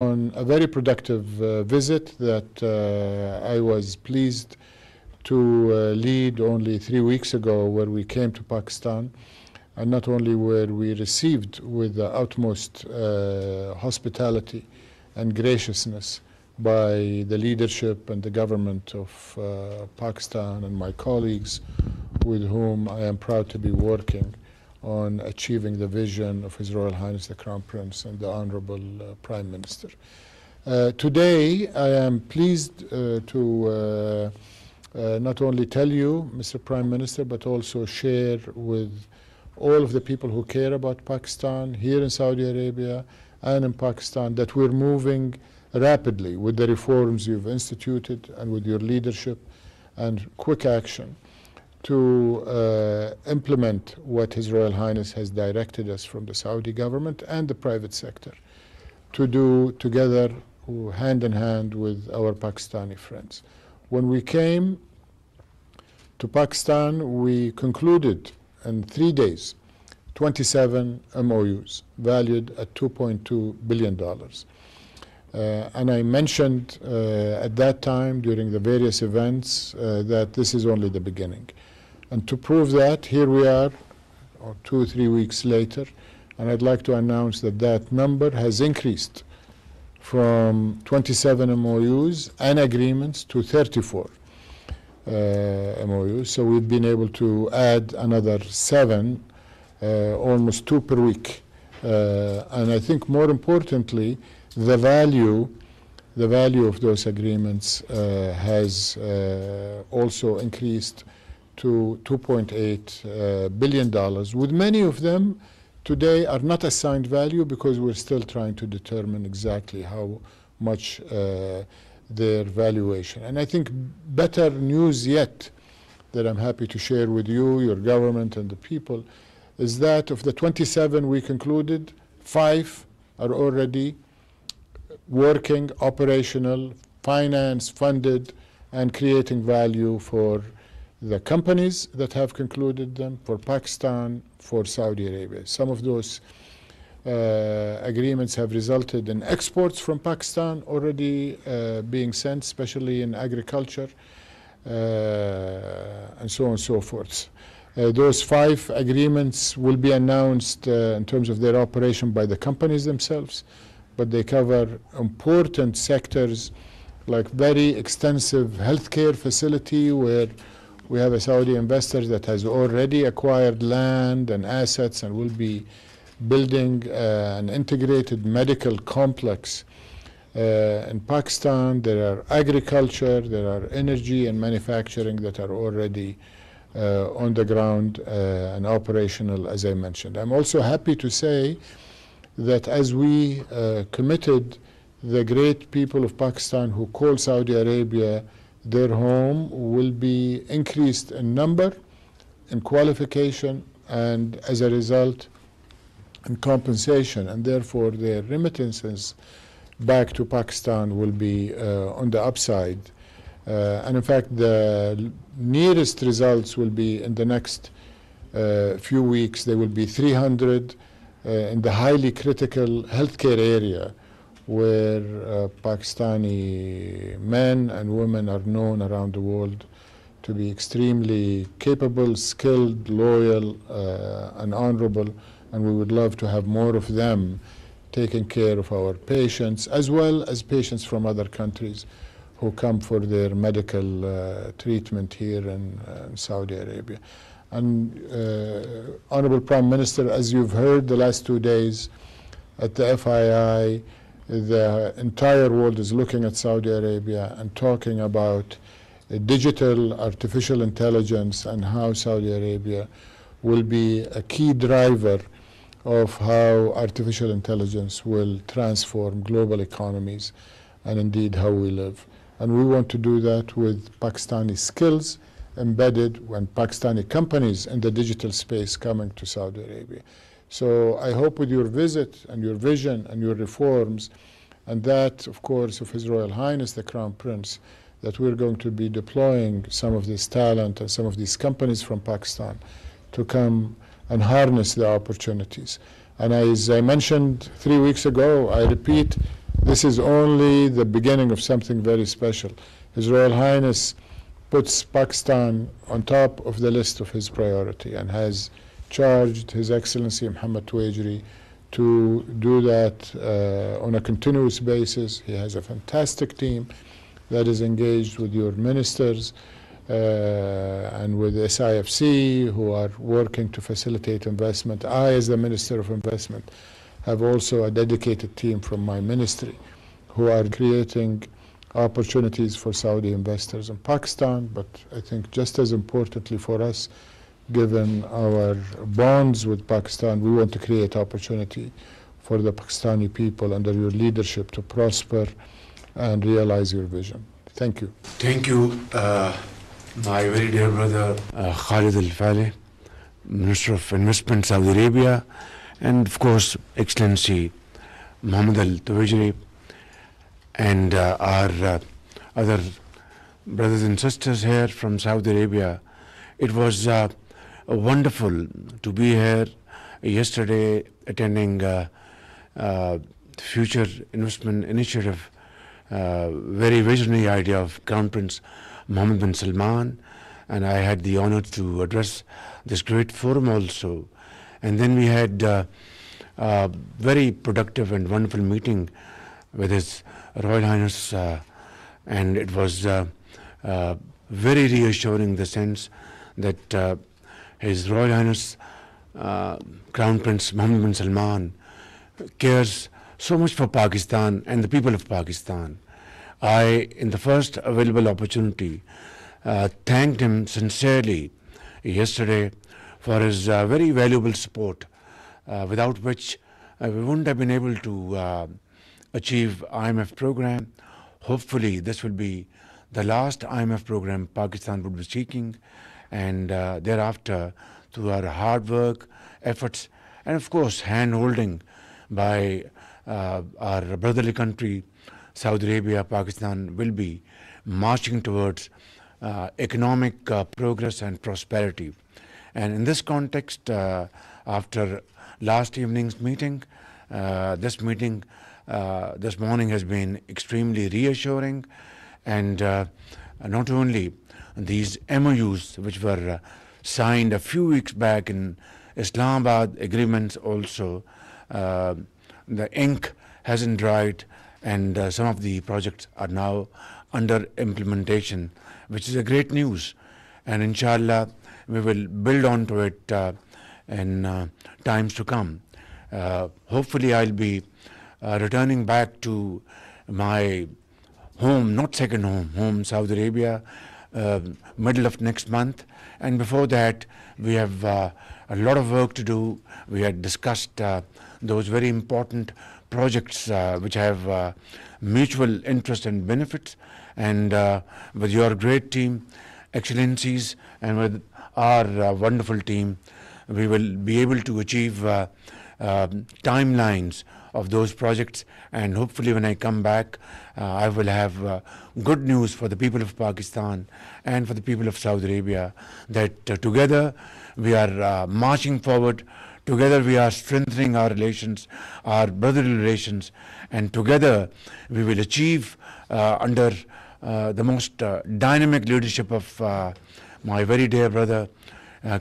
on a very productive visit that I was pleased to lead only 3 weeks ago, where we came to Pakistan, and not only were we received with the utmost hospitality and graciousness by the leadership and the government of Pakistan and my colleagues with whom I am proud to be working on achieving the vision of His Royal Highness the Crown Prince and the Honorable Prime Minister. Today I am pleased to not only tell you, Mr. Prime Minister, but also share with all of the people who care about Pakistan here in Saudi Arabia and in Pakistan that we're moving rapidly with the reforms you've instituted and with your leadership and quick action to implement what His Royal Highness has directed us from the Saudi government and the private sector to do together, hand in hand with our Pakistani friends. When we came to Pakistan, we concluded in 3 days 27 MOUs valued at $2.2 billion. And I mentioned at that time during the various events that this is only the beginning. And to prove that, here we are 2 or 3 weeks later, and I'd like to announce that that number has increased from 27 MOUs and agreements to 34 MOUs. So we've been able to add another 7, almost 2 per week. And I think more importantly, the value of those agreements has also increased to $2.8 billion, with many of them today are not assigned value because we're still trying to determine exactly how much their valuation. And I think better news yet that I'm happy to share with you, your government and the people, is that of the 27 we concluded, 5 are already working, operational, finance, funded, and creating value for the companies that have concluded them, for Pakistan, for Saudi Arabia. Some of those agreements have resulted in exports from Pakistan already being sent, especially in agriculture, and so on and so forth. Those 5 agreements will be announced in terms of their operation by the companies themselves, but they cover important sectors like very extensive healthcare facility where we have a Saudi investor that has already acquired land and assets and will be building an integrated medical complex. In Pakistan, there are agriculture, there are energy and manufacturing that are already on the ground and operational, as I mentioned. I'm also happy to say that as we committed, the great people of Pakistan who call Saudi Arabia their home will be increased in number, in qualification, and as a result, in compensation, and therefore their remittances back to Pakistan will be on the upside. And in fact, the nearest results will be in the next few weeks. There will be 300 in the highly critical healthcare area, where Pakistani men and women are known around the world to be extremely capable, skilled, loyal, and honorable, and we would love to have more of them taking care of our patients, as well as patients from other countries who come for their medical treatment here in Saudi Arabia. And Honorable Prime Minister, as you've heard the last 2 days at the FII, the entire world is looking at Saudi Arabia and talking about digital artificial intelligence and how Saudi Arabia will be a key driver of how artificial intelligence will transform global economies and indeed how we live. And we want to do that with Pakistani skills embedded when Pakistani companies in the digital space coming to Saudi Arabia. So I hope with your visit and your vision and your reforms, and that, of course, of His Royal Highness the Crown Prince, that we're going to be deploying some of this talent and some of these companies from Pakistan to come and harness the opportunities. And as I mentioned 3 weeks ago, I repeat, This is only the beginning of something very special. His Royal Highness puts Pakistan on top of the list of his priority and has charged His Excellency Mohammed Tuwajiri to do that on a continuous basis. He has a fantastic team that is engaged with your ministers and with SIFC, who are working to facilitate investment. I, as the Minister of Investment, have also a dedicated team from my ministry who are creating opportunities for Saudi investors in Pakistan, but I think just as importantly for us, given our bonds with Pakistan, we want to create opportunity for the Pakistani people under your leadership to prosper and realize your vision. Thank you. Thank you, my very dear brother Khalid Al-Faleh, Minister of Investment, Saudi Arabia, and of course, Excellency Mohammed Al-Tuwajiri, and our other brothers and sisters here from Saudi Arabia. It was wonderful to be here yesterday attending Future Investment Initiative, very visionary idea of Crown Prince Mohammed bin Salman, and I had the honor to address this great forum also. And then we had a very productive and wonderful meeting with His Royal Highness, and it was very reassuring, the sense that His Royal Highness Crown Prince Mohammed bin Salman cares so much for Pakistan and the people of Pakistan. I, in the first available opportunity, thanked him sincerely yesterday for his very valuable support, without which we wouldn't have been able to achieve IMF program. Hopefully this will be the last IMF program Pakistan would be seeking, and thereafter, through our hard work, efforts, and of course hand-holding by our brotherly country, Saudi Arabia, Pakistan will be marching towards economic progress and prosperity. And in this context, after last evening's meeting, this meeting this morning has been extremely reassuring, and not only these MOUs which were signed a few weeks back in Islamabad, agreements also, the ink hasn't dried, and some of the projects are now under implementation, which is a great news. And inshallah, we will build on to it in times to come. Hopefully, I'll be returning back to my home, not second home, Saudi Arabia, middle of next month. And before that, we have a lot of work to do. We had discussed those very important projects which have mutual interest and benefits. And with your great team, excellencies, and with our wonderful team, we will be able to achieve timelines of those projects, and hopefully when I come back, I will have good news for the people of Pakistan and for the people of Saudi Arabia, that together we are marching forward, together we are strengthening our relations, our brotherly relations, and together we will achieve under the most dynamic leadership of my very dear brother,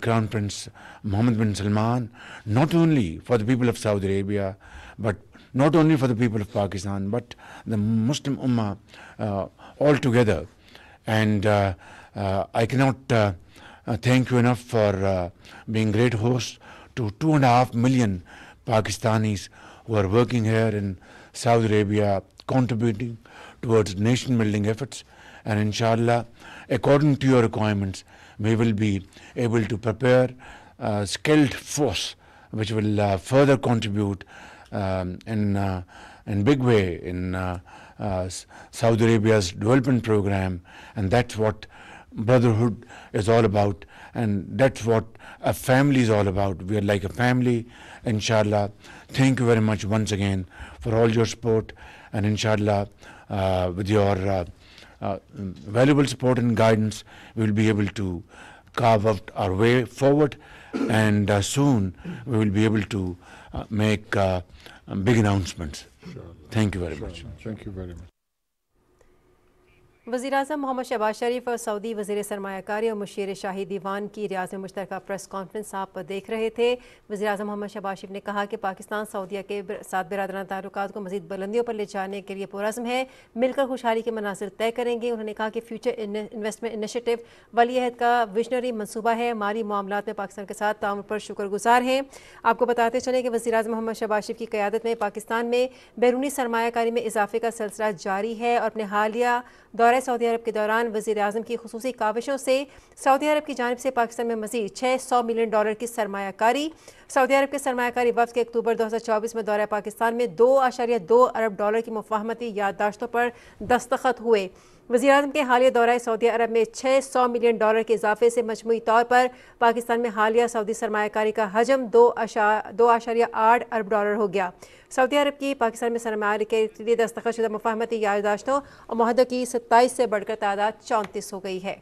Crown Prince Mohammed bin Salman, not only for the people of Saudi Arabia, but not only for the people of Pakistan, but the Muslim Ummah altogether. And I cannot thank you enough for being great hosts to 2.5 million Pakistanis who are working here in Saudi Arabia, contributing towards nation-building efforts. And inshallah, according to your requirements, we will be able to prepare a skilled force which will further contribute in big way in Saudi Arabia's development program. And that's what brotherhood is all about, and that's what a family is all about. We are like a family, inshallah. Thank you very much once again for all your support, and inshallah, with your valuable support and guidance, we will be able to carve out our way forward, and soon we will be able to make big announcements. Thank you very much. Thank you very much. वज़ीर-ए-आज़म मोहम्मद शहबाज शरीफ और Saudi वज़ीर सरमायाकारी और मुशीर शाही दीवान की Riyadh में मुश्तरका press conference आप देख रहे थे। वज़ीर-ए-आज़म मोहम्मद शहबाज शरीफ ने कहा कि पाकिस्तान सऊदीया के साथ बिरादराना ताल्लुकात को मज़ीद बुलंदियों पर ले जाने के लिए पुरज़्म है, मिलकर खुशहाली के मनासिर तय करेंगे। उन्होंने कहा कि फ्यूचर इन्वेस्टमेंट इनिशिएटिव वली अहद का विजनरी मनसूबा है, माली मामलात में पाकिस्तान के साथ ताउन पर शुक्रगुजार हैं। आपको बताते चलें कि वज़ीर-ए-आज़म मोहम्मद शहबाज शरीफ की क़यादत में पाकिस्तान में बैरूनी सरमायाकारी में इजाफे का सिलसिला जारी है और अपने हालिया दौरे सऊदी अरब के दौरान वज़ीर-ए-आज़म की खुसूसी काविशों से सऊदी अरब की जानिब से पाकिस्तान में मज़ीद $600 मिलियन की सरमायाकारी। सऊदी अरब के सरमायाकारी वफ़द के अक्टूबर 2024 में दौरा पाकिस्तान में $2.2 अरब की मुफाहमती याददाश्तों पर दस्तखत हुए। वज़ीर-ए-आज़म के हालिया दौरा सऊदी अरब में $600 मिलियन के इजाफे से मजमूई तौर पर पाकिस्तान में हालिया सऊदी सरमायाकारी का हजम $2.8 अरब हो गया। सऊदी अरब की पाकिस्तान में सरमाया के लिए दस्तखत शुदा मुफाहमती याददाश्तों और मुआहदों की 27 से बढ़कर तादाद 34 हो गई है।